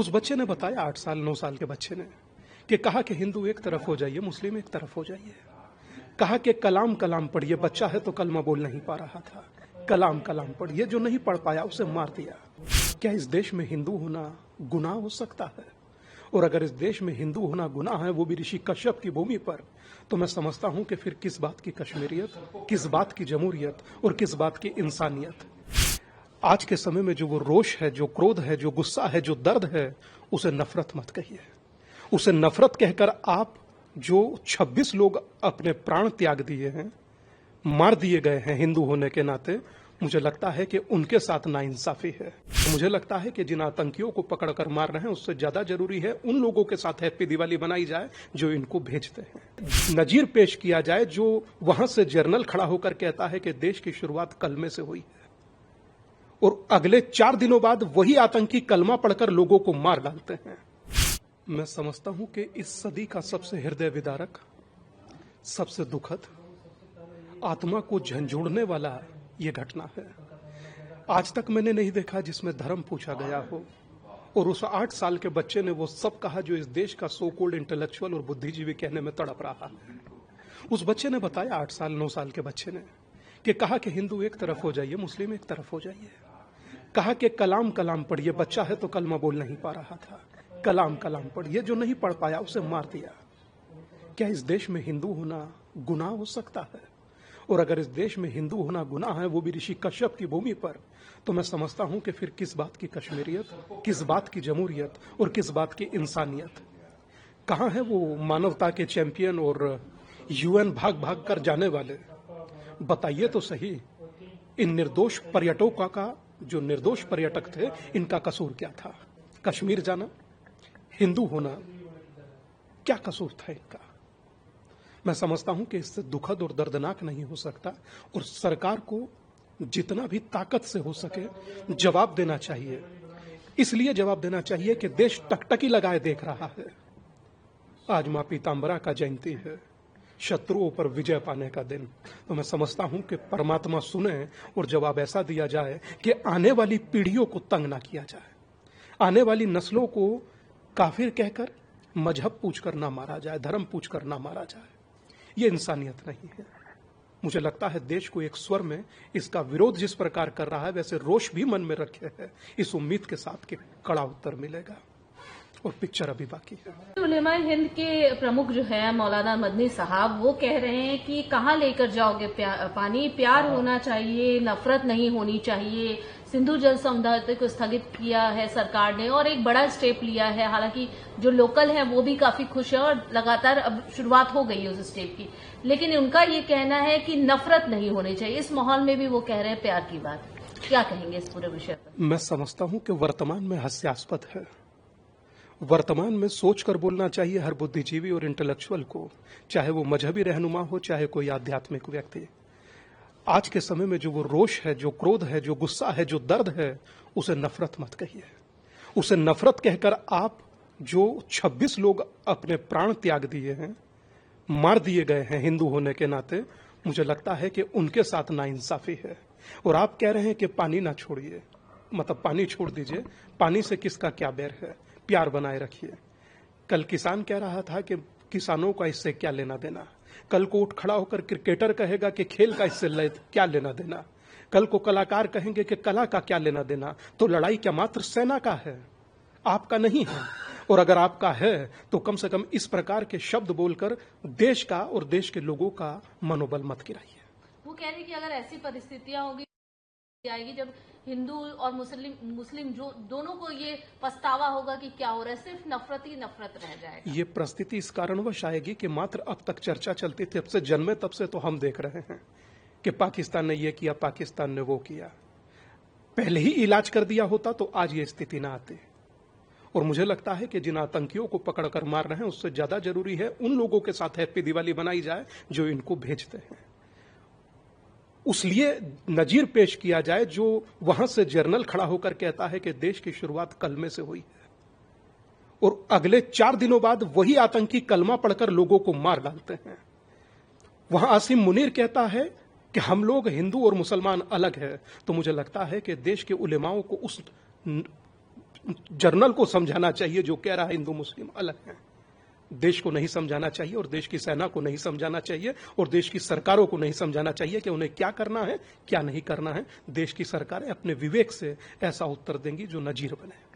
उस बच्चे ने बताया 8 साल 9 साल के बच्चे ने कि कहा कि हिंदू एक तरफ हो जाइए, मुस्लिम एक तरफ हो जाइए। कहा कि कलाम कलाम पढ़िए, बच्चा है तो कलमा बोल नहीं पा रहा था। कलाम कलाम पढ़िए, जो नहीं पढ़ पाया उसे मार दिया। क्या इस देश में हिंदू होना गुनाह हो सकता है? और अगर इस देश में हिंदू होना गुनाह है, वो भी ऋषि कश्यप की भूमि पर, तो मैं समझता हूं कि फिर किस बात की कश्मीरियत, किस बात की जमहूरियत और किस बात की इंसानियत। आज के समय में जो वो रोष है, जो क्रोध है, जो गुस्सा है, जो दर्द है, उसे नफरत मत कहिए। उसे नफरत कहकर आप जो 26 लोग अपने प्राण त्याग दिए हैं, मार दिए गए हैं हिंदू होने के नाते, मुझे लगता है कि उनके साथ नाइंसाफी है। तो मुझे लगता है कि जिन आतंकियों को पकड़कर मार रहे हैं, उससे ज्यादा जरूरी है उन लोगों के साथ हैप्पी दिवाली बनाई जाए जो इनको भेजते हैं। नजीर पेश किया जाए जो वहां से जर्नल खड़ा होकर कहता है कि देश की शुरुआत कलमे से हुई है, और अगले 4 दिनों बाद वही आतंकी कलमा पढ़कर लोगों को मार डालते हैं। मैं समझता हूं कि इस सदी का सबसे हृदय विदारक, सबसे दुखद, आत्मा को झंझोड़ने वाला ये घटना है। आज तक मैंने नहीं देखा जिसमें धर्म पूछा गया हो, और उस 8 साल के बच्चे ने वो सब कहा जो इस देश का सो कॉल्ड इंटेलेक्चुअल और बुद्धिजीवी कहने में तड़प रहा है। उस बच्चे ने बताया 8 साल 9 साल के बच्चे ने कि कहा कि हिंदू एक तरफ हो जाइए, मुस्लिम एक तरफ हो जाइए। कहा कि कलाम कलाम पढ़िए, बच्चा है तो कलमा बोल नहीं पा रहा था। कलाम कलाम पढ़िए, जो नहीं पढ़ पाया उसे मार दिया। क्या इस देश में हिंदू होना गुनाह हो सकता है? और अगर इस देश में हिंदू होना गुनाह है, वो भी ऋषि कश्यप की भूमि पर, तो मैं समझता हूं कि फिर किस बात की कश्मीरियत, किस बात की जमहूरियत और किस बात की इंसानियत। कहां है वो मानवता के चैंपियन और यूएन भाग भाग कर जाने वाले? बताइए तो सही, इन निर्दोष पर्यटकों का, जो निर्दोष पर्यटक थे, इनका कसूर क्या था? कश्मीर जाना, हिंदू होना, क्या कसूर था इनका? मैं समझता हूं कि इससे दुखद और दर्दनाक नहीं हो सकता, और सरकार को जितना भी ताकत से हो सके जवाब देना चाहिए। इसलिए जवाब देना चाहिए कि देश टकटकी लगाए देख रहा है। आज मां पीतांबरा का जयंती है, शत्रुओं पर विजय पाने का दिन। तो मैं समझता हूं कि परमात्मा सुने और जवाब ऐसा दिया जाए कि आने वाली पीढ़ियों को तंग ना किया जाए, आने वाली नस्लों को काफिर कहकर मजहब पूछकर ना मारा जाए, धर्म पूछकर ना मारा जाए। ये इंसानियत नहीं है। मुझे लगता है देश को एक स्वर में इसका विरोध जिस प्रकार कर रहा है, वैसे रोष भी मन में रखे है, इस उम्मीद के साथ कि कड़ा उत्तर मिलेगा, और पिक्चर अभी बाकी है। उलेमा हिंद के प्रमुख जो है मौलाना मदनी साहब, वो कह रहे हैं कि कहाँ लेकर जाओगे पानी, प्यार होना चाहिए, नफरत नहीं होनी चाहिए। सिंधु जल समझौते को स्थगित किया है सरकार ने और एक बड़ा स्टेप लिया है। हालांकि जो लोकल है वो भी काफी खुश है और लगातार अब शुरुआत हो गई है उस स्टेप की, लेकिन उनका ये कहना है कि नफरत नहीं होनी चाहिए। इस माहौल में भी वो कह रहे हैं प्यार की बात। क्या कहेंगे इस पूरे विषय पर? मैं समझता हूं कि वर्तमान में हास्यास्पद है। वर्तमान में सोचकर बोलना चाहिए हर बुद्धिजीवी और इंटेलेक्चुअल को, चाहे वो मजहबी रहनुमा हो, चाहे कोई आध्यात्मिक व्यक्ति। आज के समय में जो वो रोष है, जो क्रोध है, जो गुस्सा है, जो दर्द है, उसे नफरत मत कहिए। उसे नफरत कहकर आप जो 26 लोग अपने प्राण त्याग दिए हैं, मार दिए गए हैं हिंदू होने के नाते, मुझे लगता है कि उनके साथ नाइंसाफी है। और आप कह रहे हैं कि पानी ना छोड़िए, मतलब पानी छोड़ दीजिए। पानी से किसका क्या बैर है? प्यार बनाए रखिए। कल किसान कह रहा था कि किसानों का इससे क्या लेना देना। कल को उठ खड़ा होकर क्रिकेटर कहेगा कि खेल का इससे क्या लेना देना। कल को कलाकार कहेंगे कि कला का क्या लेना देना। तो लड़ाई क्या मात्र सेना का है, आपका नहीं है? और अगर आपका है तो कम से कम इस प्रकार के शब्द बोलकर देश का और देश के लोगों का मनोबल मत गिराइए। वो कह रहे कि अगर ऐसी परिस्थितियां होगी आएगी जब हिंदू और मुस्लिम जो दोनों को ये पछतावा होगा कि क्या हो रहा है, सिर्फ नफरत ही नफरत रह जाएगा। ये परिस्थिति इस कारणवश आएगी कि मात्र अब तक चर्चा चलती थी, अब से जन्मे तब से तो हम देख रहे हैं कि पाकिस्तान ने ये किया, पाकिस्तान ने वो किया। पहले ही इलाज कर दिया होता तो आज ये स्थिति ना आती। और मुझे लगता है कि जिन आतंकियों को पकड़कर मार रहे हैं, उससे ज्यादा जरूरी है उन लोगों के साथ हैप्पी दिवाली बनाई जाए जो इनको भेजते हैं। उसलिए नजीर पेश किया जाए जो वहां से जर्नल खड़ा होकर कहता है कि देश की शुरुआत कलमे से हुई है, और अगले 4 दिनों बाद वही आतंकी कलमा पढ़कर लोगों को मार डालते हैं। वहां आसिम मुनीर कहता है कि हम लोग हिंदू और मुसलमान अलग है। तो मुझे लगता है कि देश के उलेमाओं को उस जनरल को समझाना चाहिए जो कह रहा है हिंदू मुस्लिम अलग है। देश को नहीं समझाना चाहिए और देश की सेना को नहीं समझाना चाहिए और देश की सरकारों को नहीं समझाना चाहिए कि उन्हें क्या करना है क्या नहीं करना है। देश की सरकारें अपने विवेक से ऐसा उत्तर देंगी जो नजीर बने।